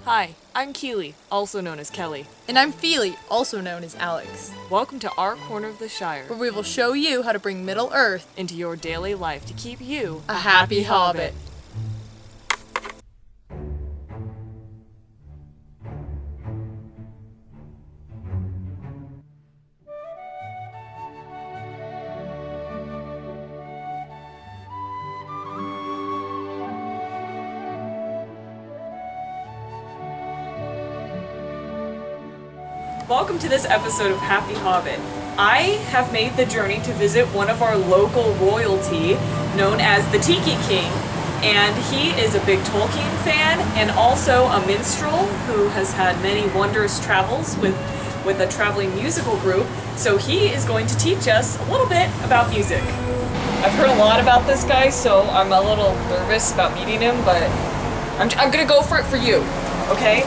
Hi, I'm Kili, also known as Kelly. And I'm Fili, also known as Alex, Welcome to our corner of the Shire, where we will show you how to bring Middle Earth into your daily life to keep you a happy hobbit. Welcome to this episode of Happy Hobbit. I have made the journey to visit one of our local royalty, known as the Tiki King, and he is a big Tolkien fan and also a minstrel who has had many wondrous travels with a traveling musical group, so he is going to teach us a little bit about music. I've heard a lot about this guy, so I'm a little nervous about meeting him, but I'm gonna go for it for you, okay?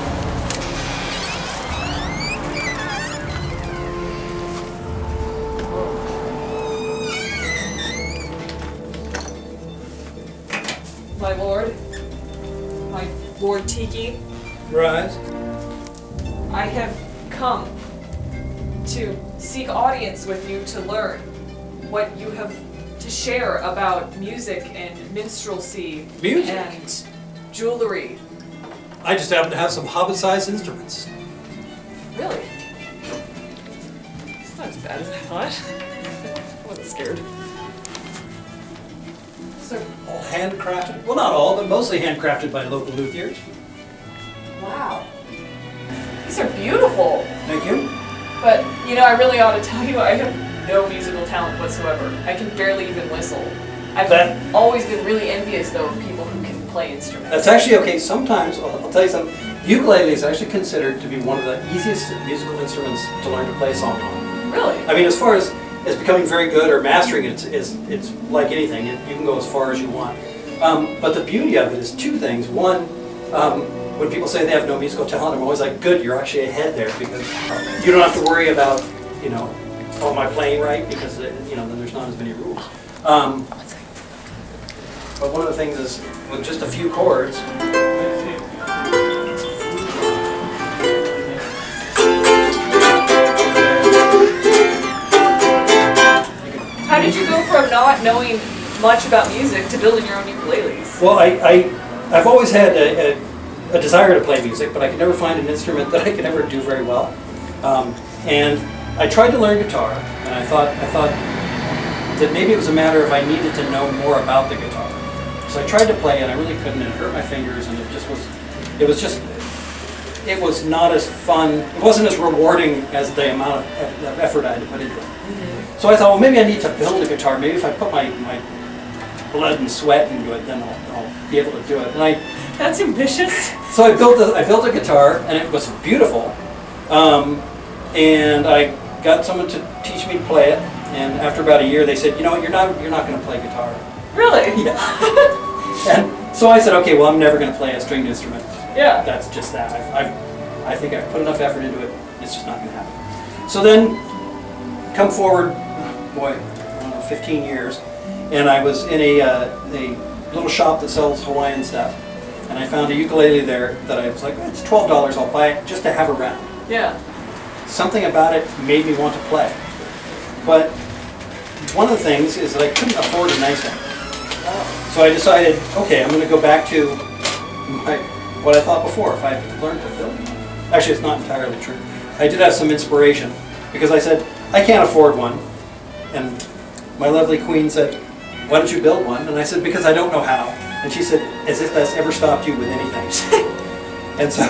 My Lord Tiki. Rise. I have come to seek audience with you to learn what you have to share about music and minstrelsy Music? and jewelry. I just happen to have some Hobbit-sized instruments. Really? It's not as bad as I thought. I wasn't scared. So, All handcrafted. Well, not all, but mostly handcrafted by local luthiers. wow. These are beautiful. Thank you. But, you know, I really ought to tell you, I have no musical talent whatsoever. I can barely even whistle. I've always been really envious, though, of people who can play instruments. That's actually okay. Sometimes, I'll tell you something. Ukulele is actually considered to be one of the easiest musical instruments to learn to play a song on. Really? I mean, as far as becoming very good or mastering it, it's like anything. You can go as far as you want. But the beauty of it is two things. One, when people say they have no musical talent, I'm always like, good, you're actually ahead there because you don't have to worry about, am I playing right? Because, then there's not as many rules. But one of the things is, with just a few chords, How did you go from not knowing much about music to building your own ukuleles? well, I've always had a desire to play music, but I could never find an instrument that I could ever do very well. And I tried to learn guitar, and I thought that maybe it was a matter of I needed to know more about the guitar. So I tried to play, and I really couldn't, and it hurt my fingers, and it was not as fun, it wasn't as rewarding as the amount of effort I had to put into it. Mm-hmm. So I thought, well, maybe I need to build a guitar. Maybe if I put my blood and sweat into it, then I'll be able to do it. And That's ambitious. so I built a guitar, and it was beautiful. And I got someone to teach me to play it. And after about a year, they said, you know what, you're not going to play guitar. Really? Yeah. And so I said, okay, well, I'm never going to play a stringed instrument. Yeah. That's just that. I think I've put enough effort into it. It's just not going to happen. So then, come forward, boy, I don't know, 15 years, and I was in a little shop that sells Hawaiian stuff, and I found a ukulele there that I was like, it's $12, I'll buy it just to have around. Yeah. Something about it made me want to play. But one of the things is that I couldn't afford a nice one. Oh. So I decided, okay, I'm going to go back to what I thought before, if I learned to build. Actually, it's not entirely true. I did have some inspiration, because I said, I can't afford one. And my lovely queen said, why don't you build one? And I said, because I don't know how. And she said, as if that's ever stopped you with anything. And so...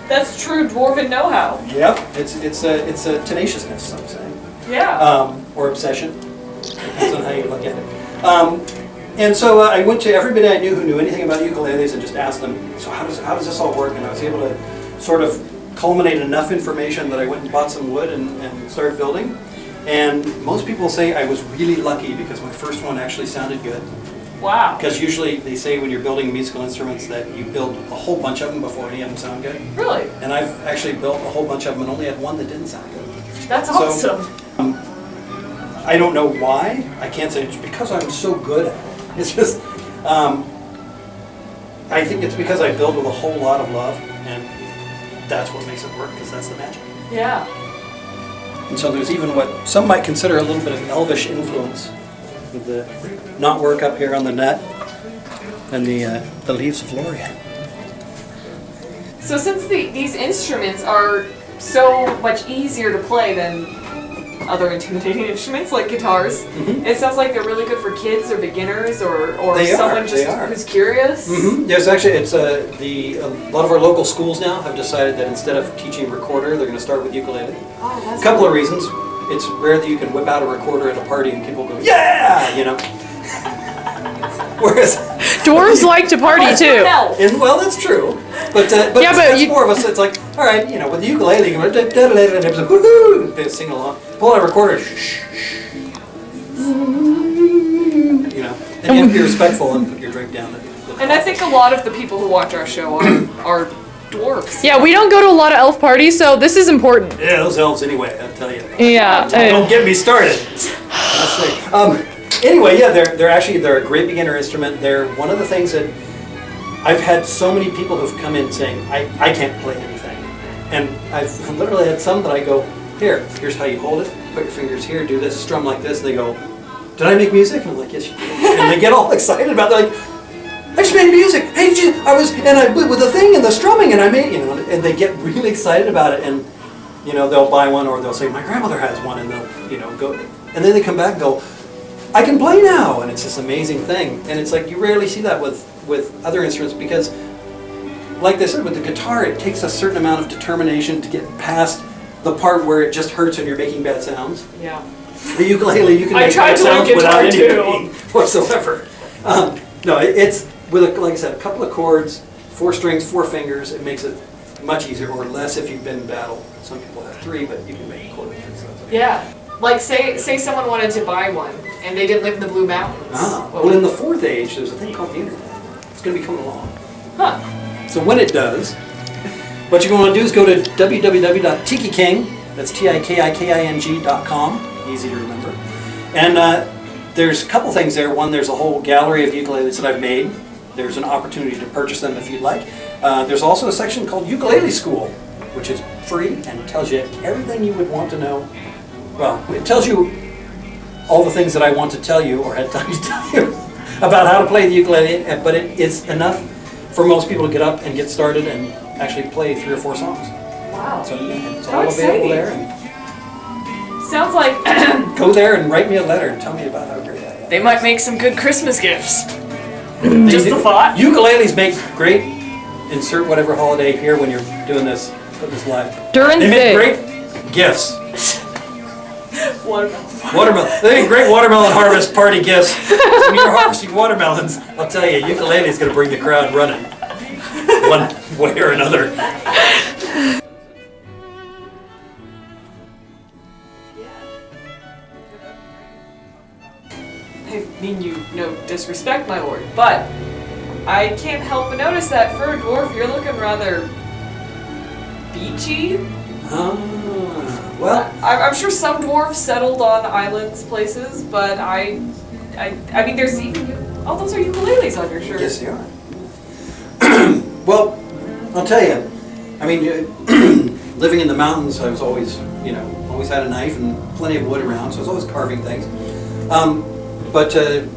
That's true Dwarven know-how. Yep, it's a tenaciousness, I'm saying. Yeah. Or obsession. Depends on how you look at it. And so I went to everybody I knew who knew anything about ukuleles and just asked them, so how does this all work? And I was able to sort of culminate enough information that I went and bought some wood and started building. And most people say I was really lucky because my first one actually sounded good. Wow. Because usually they say when you're building musical instruments that you build a whole bunch of them before any of them sound good. Really? And I've actually built a whole bunch of them and only had one that didn't sound good. That's awesome. So, I don't know why. I can't say it's because I'm so good at it. It's just, I think it's because I build with a whole lot of love, and that's what makes it work, because that's the magic. Yeah. And so there's even what some might consider a little bit of elvish influence with the knotwork up here on the net and the leaves of Lorien. So since these instruments are so much easier to play than other intimidating instruments like guitars, it sounds like they're really good for kids or beginners or someone who's curious. There's actually, a lot of our local schools now have decided that instead of teaching recorder, they're going to start with ukulele. Oh, that's A couple of reasons. It's rare that you can whip out a recorder at a party and people go, yeah, you know. Whereas Dwarves like to party too. well, that's true. But Yeah, but it's more of us. It's like, all right, you know, with the ukulele, you go, woohoo, they sing along. Pull out a recorder, you know, and you have to be respectful and put your drink down. And I think a lot of the people who watch our show are dwarves. Yeah, we don't go to a lot of elf parties, so this is important. Yeah, those elves anyway, I'll tell you. Yeah. Don't get me started. Anyway, yeah, they're a great beginner instrument. They're one of the things that I've had so many people who've come in saying, I can't play anything. And I've literally had some that I go, here's how you hold it, put your fingers here, do this, strum like this, and they go, did I make music? And I'm like, yes, you did. And they get all excited about it, they're like, I just made music. Hey, I with the thing and the strumming, and I made, you know, and they get really excited about it, and, you know, they'll buy one, or they'll say, my grandmother has one, and they'll, you know, go, and then they come back and go, I can play now, and it's this amazing thing. And it's like, you rarely see that with other instruments, because, like they said, with the guitar, it takes a certain amount of determination to get past the part where it just hurts and you're making bad sounds. Yeah. The ukulele, you can make bad sounds without any pain whatsoever. No, it's with, like I said, a couple of chords, 4 strings, 4 fingers. It makes it much easier, or less if you've been in battle. Some people have 3, but you can make a chord with 3. So that's okay. Yeah. Like say someone wanted to buy one and they didn't live in the Blue Mountains. Well, in the 4th age, there's a thing called the internet. It's going to be coming along. Huh. So when it does, what you're going to do is go to www.tikiking, that's TIKIKING.com, easy to remember. And there's a couple things there. One, there's a whole gallery of ukuleles that I've made. There's an opportunity to purchase them if you'd like. There's also a section called Ukulele School, which is free and tells you everything you would want to know. Well, it tells you all the things that I want to tell you or had time to tell you about how to play the ukulele, but it is enough for most people to get up and get started and actually play 3 or 4 songs. Wow. So it's How all available exciting. there. And Sounds like go there and write me a letter and tell me about how great I am. they might make some good Christmas gifts. Just a thought. Ukuleles make great, insert whatever holiday here when you're doing this, put this live. During They make the great gifts. Watermelon. Watermelon. They make great watermelon harvest party gifts. When you're harvesting watermelons, I'll tell you, ukulele is going to bring the crowd running, one way or another. I mean you no disrespect, my lord, but I can't help but notice that for a dwarf, you're looking rather beachy. Well, I'm sure some dwarves settled on islands, places, but I mean, there's even those are ukuleles on your shirt. yes, they are. Well, I'll tell you. I mean, living in the mountains, I was always, always had a knife and plenty of wood around, so I was always carving things. But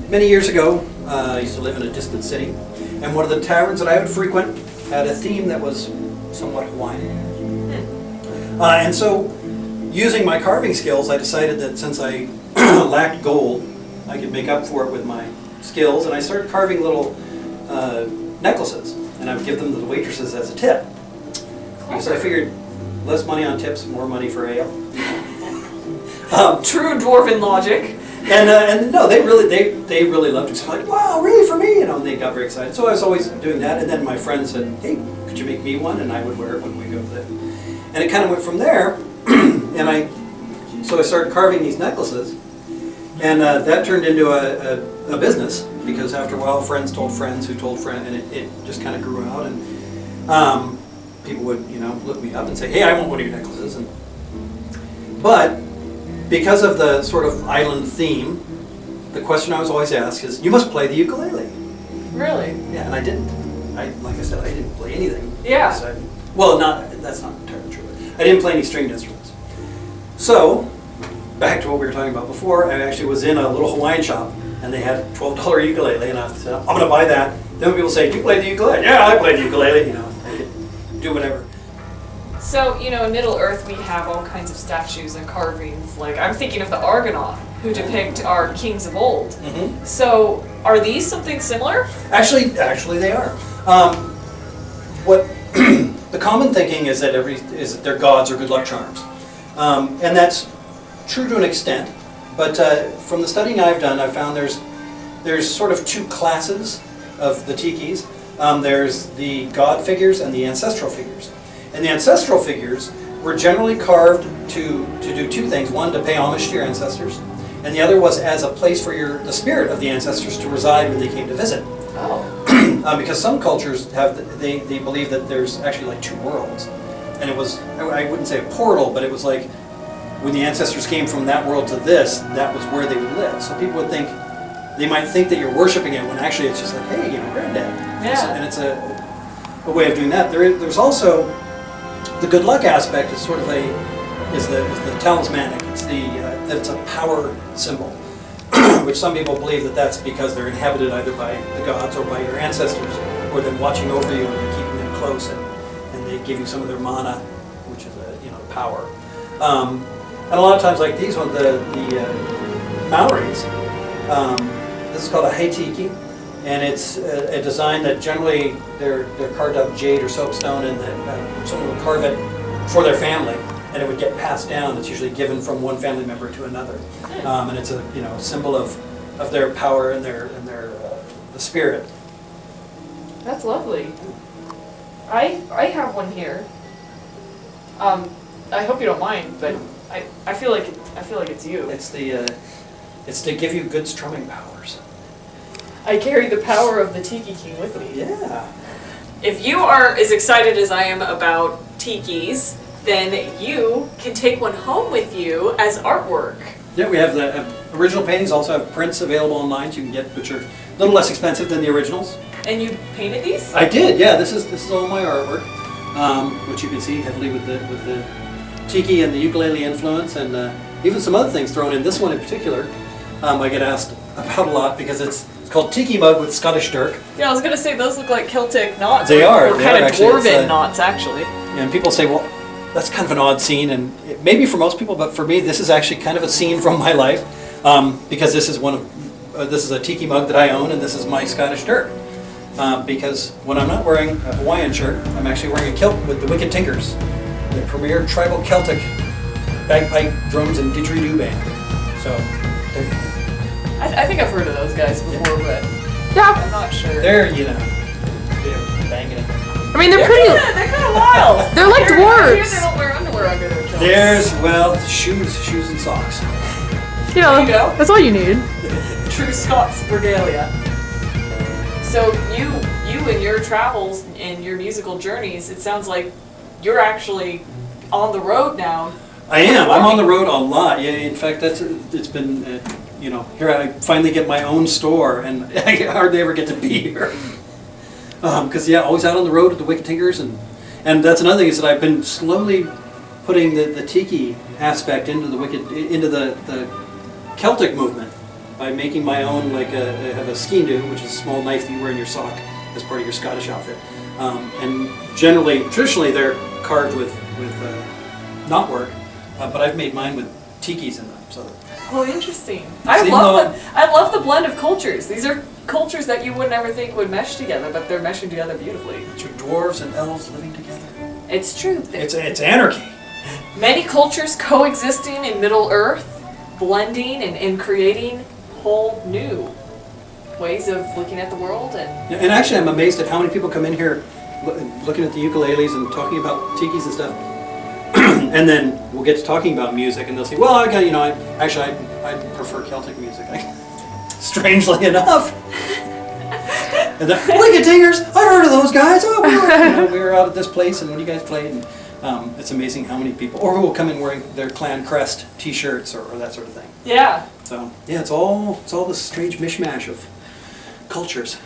many years ago, I used to live in a distant city, and one of the taverns that I would frequent had a theme that was somewhat Hawaiian. And so, using my carving skills, I decided that since I lacked gold, I could make up for it with my skills, and I started carving little necklaces, and I would give them to the waitresses as a tip. Because I figured less money on tips, more money for ale. True dwarven logic. And no, they really loved it. So like, wow, really for me, and they got very excited. So I was always doing that, and then my friend said, hey, could you make me one? And I would wear it when we go there. And it kind of went from there, so I started carving these necklaces, and that turned into a business, because after a while, friends told friends who told friends, and it just kind of grew out, and people would, look me up and say, hey, I want one of your necklaces. But because of the sort of island theme, the question I was always asked is, you must play the ukulele. Really? Yeah, and I didn't. Like I said, I didn't play anything. Yeah. So Well, that's not entirely true. I didn't play any stringed instruments. So, back to what we were talking about before, I actually was in a little Hawaiian shop, and they had a $12 ukulele, and I said, I'm going to buy that. Then when people say, do you play the ukulele? Yeah, I play the ukulele, you know, I could do whatever. So, you know, in Middle Earth we have all kinds of statues and carvings. Like, I'm thinking of the Argonaut, who depict our kings of old. Mm-hmm. So, are these something similar? Actually, they are. What the common thinking is that they're gods or good luck charms, and that's true to an extent. But from the studying I've done, I've found there's sort of two classes of the tikis. There's the god figures and the ancestral figures. And the ancestral figures were generally carved to do two things: one, to pay homage to your ancestors, and the other was as a place for the spirit of the ancestors to reside when they came to visit. Oh. Because some cultures they believe that there's actually like two worlds, and it was, I wouldn't say a portal, but it was like when the ancestors came from that world to this, that was where they would live. So people would think, they might think that you're worshiping it when actually it's just like, hey, you know, granddad. Yeah. And it's a way of doing that. There's also the good luck aspect is sort of is the talismanic. It's that it's a power symbol, which some people believe that that's because they're inhabited either by the gods or by your ancestors, or they're watching over you and keeping them close, and they give you some of their mana, which is power. And a lot of times, like these ones, the Maoris, this is called a haitiki, and it's a design that generally they're carved out of jade or soapstone, and someone would carve it for their family, and it would get passed down. It's usually given from one family member to another, and it's a symbol of their power and their the spirit. That's lovely. I have one here. I hope you don't mind, but I feel like it's you. It's to give you good strumming powers. I carry the power of the Tiki King with me. Yeah. If you are as excited as I am about tikis, then you can take one home with you as artwork. Yeah, we have the original paintings. Also have prints available online, so you can get, which are a little less expensive than the originals. And you painted these? I did. Yeah, this is all my artwork, which you can see heavily with the tiki and the ukulele influence, and even some other things thrown in. This one in particular, I get asked about a lot because it's called Tiki Mug with Scottish Dirk. Yeah, I was gonna say those look like Celtic knots. They are. Or kind of Dwarven knots, actually. And people say, well, that's kind of an odd scene, and it may be for most people, but for me, this is actually kind of a scene from my life, because this is this is a tiki mug that I own, and this is my Scottish Dirk. Because when I'm not wearing a Hawaiian shirt, I'm actually wearing a kilt with the Wicked Tinkers, the premier tribal Celtic bagpipe, drums, and didgeridoo band. So, I think I've heard of those guys before, but Yeah. I'm not sure. they're banging it. I mean, they're pretty. They're kind of wild. They're like I hear dwarves. they don't wear underwear under their kilts. There's shoes and socks. You know, There you go. that's all you need. True Scots regalia. So you in your travels and your musical journeys, it sounds like you're actually on the road now. I am. I'm on the road a lot. Yeah, in fact, it's been here I finally get my own store, and I hardly ever get to be here. Because always out on the road with the Wicked Tinkers, and that's another thing is that I've been slowly putting the tiki aspect into the Celtic movement by making my own, like I have a skeen-doo, which is a small knife that you wear in your sock as part of your Scottish outfit. And traditionally they're carved with knotwork, but I've made mine with tikis in them. So. Oh, interesting. I love the blend of cultures. These are cultures that you would never think would mesh together, but they're meshing together beautifully. It's your dwarves and elves living together. It's true. It's anarchy. Many cultures coexisting in Middle Earth, blending and creating whole new ways of looking at the world. And actually, I'm amazed at how many people come in here looking at the ukuleles and talking about tikis and stuff. And then we'll get to talking about music, and they'll say, "Well, I prefer Celtic music." Strangely enough. And the Wicked Tinkers, I've heard of those guys. Oh, we were out at this place, and when you guys played, and it's amazing how many people, or who will come in wearing their clan crest T-shirts or that sort of thing. Yeah. So it's all this strange mishmash of cultures.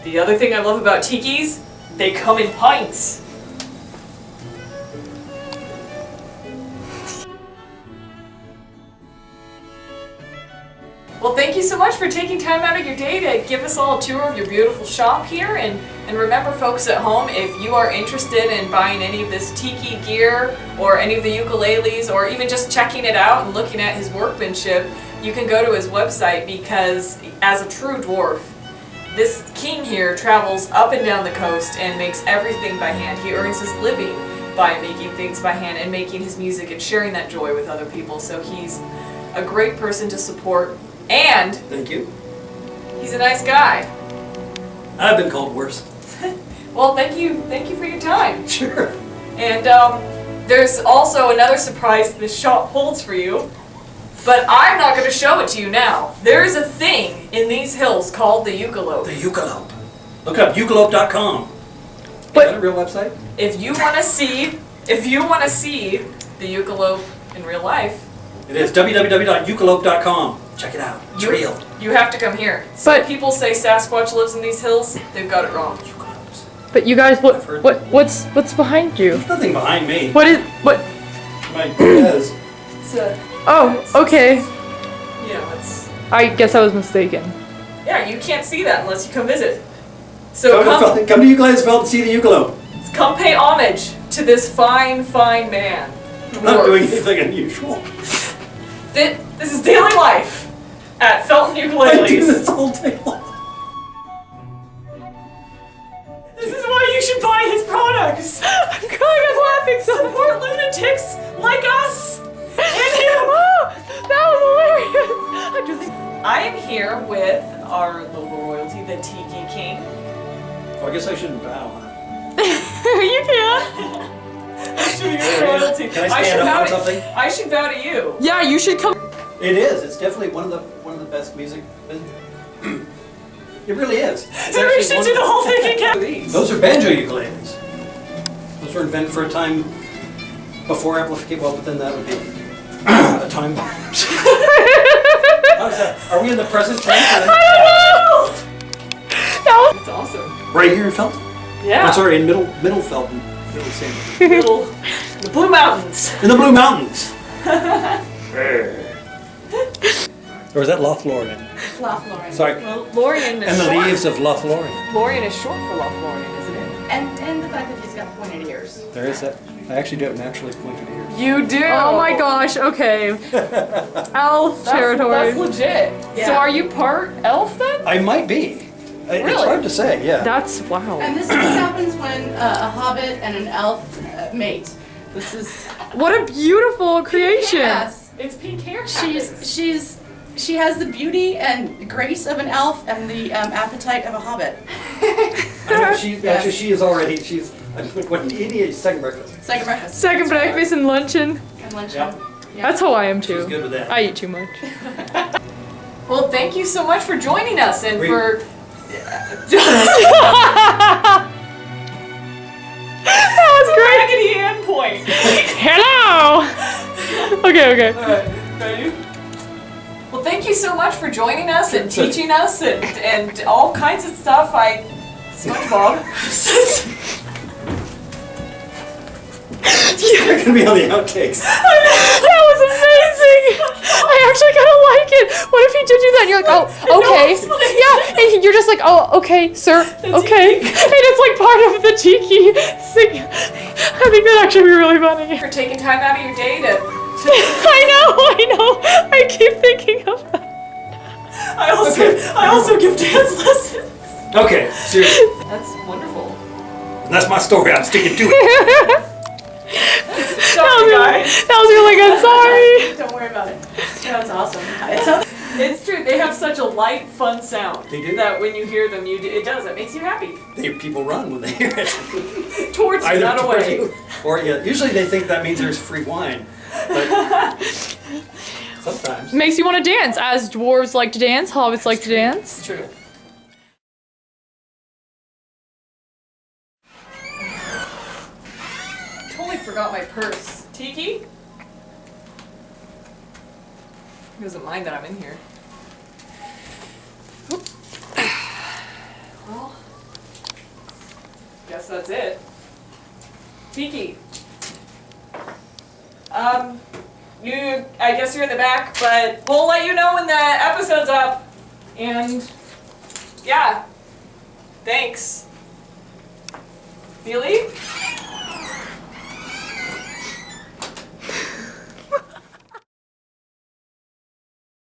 The other thing I love about tikis, they come in pints. Well, thank you so much for taking time out of your day to give us all a tour of your beautiful shop here. And remember, folks at home, if you are interested in buying any of this tiki gear or any of the ukuleles or even just checking it out and looking at his workmanship, you can go to his website because as a true dwarf, this king here travels up and down the coast and makes everything by hand. He earns his living by making things by hand and making his music and sharing that joy with other people. So he's a great person to support, and Thank you. he's a nice guy. I've been called worse. Well, thank you for your time. Sure. And there's also another surprise this shop holds for you, but I'm not going to show it to you now. There's a thing in these hills called the Ukulele. The Ukulele. Look up ukulele.com. Is But- that a real website? If you want to see the ukulele in real life, It is www.ukulele.com. Check it out. It's real. you have to come here. Some But- people say Sasquatch lives in these hills. They've got it wrong. Ukuleles. But you guys, I've heard what's behind you? There's nothing behind me. What? My Fez. It's a, Oh, okay. it's I guess I was mistaken. yeah. You can't see that unless you come visit. So Come to Ukulelesfeld and see the ukulele. come pay homage to this fine man. Not Dwarf. doing anything unusual. This is daily life at Felton I do Ukuleles. this all day long. This is why you should buy his products. I'm crying. I'm laughing so much. Support lunatics like us and him. Oh, that was hilarious. I am here with our local royalty, the Tiki King. Well, I guess I shouldn't bow, huh? You can. Should be your royalty. Can I stand should up bow on to- something? I should bow to you. Yeah, you should come. It is. It's definitely one of the best music. It really is. It's Maybe we actually should one do of the whole thing again. Those are banjo ukuleles. Those were invented for a time before amplification. Well, but then that would be a time. How's that? Are we in the present tense? That's awesome. Right here in Felton. Yeah. Oh, sorry, in Middle Felton. Middle Saint. Little, the Blue Mountains. In the Blue Mountains. Or is that Lothlorien? Lothlorien. Sorry. Well, Lorien is And the short. leaves of Lothlorien. Lorien is short for Lothlorien, isn't it? And the fact that he's got pointed ears. There is that. I actually do have naturally pointed ears. You do. Oh my gosh. Okay. Elf territory. That's legit. Yeah. So are you part elf then? I might be. It's Really? hard to say, yeah. That's wow. And this happens when a hobbit and an elf mate. This is What a beautiful creation. yes. It's pink hair. She has the beauty and grace of an elf and the appetite of a hobbit. Actually, she is already, what an idiot, second breakfast. Second breakfast. Second breakfast and luncheon. And lunch. Yeah. That's how I am too. She's good with that. I eat too much. Well, thank you so much for joining us and Wait. for. That was great. Raggedy Ann point. Hello. Okay. Alright, ready? Well, thank you so much for joining us and teaching us and all kinds of stuff. SpongeBob. You're gonna be on the outtakes. That was amazing. I actually kind of like it. What if he did do that? And you're like, oh, okay. Yeah, and you're just like, oh, okay, sir. Okay. And it's like part of the tiki thing. I think that'd actually be really funny. For taking time out of your day to. I know. I keep thinking of that. I also give dance lessons. Okay, seriously. That's wonderful. That's my story. I'm sticking to it. Sorry, guys. That was really good. Sorry. Don't worry about it. That was awesome. It sounds It's true. They have such a light, fun sound. They do. That when you hear them, it makes you happy. People run when they hear it. Towards you, Either not towards away. you, or yeah, usually they think that means there's free wine. But sometimes. Makes you want to dance, as dwarves like to dance, hobbits like to dance. It's true. Totally forgot my purse. Tiki? He doesn't mind that I'm in here. Oop. Well, guess that's it. Tiki. I guess you're in the back, but we'll let you know when the episode's up. And yeah, thanks. Kili?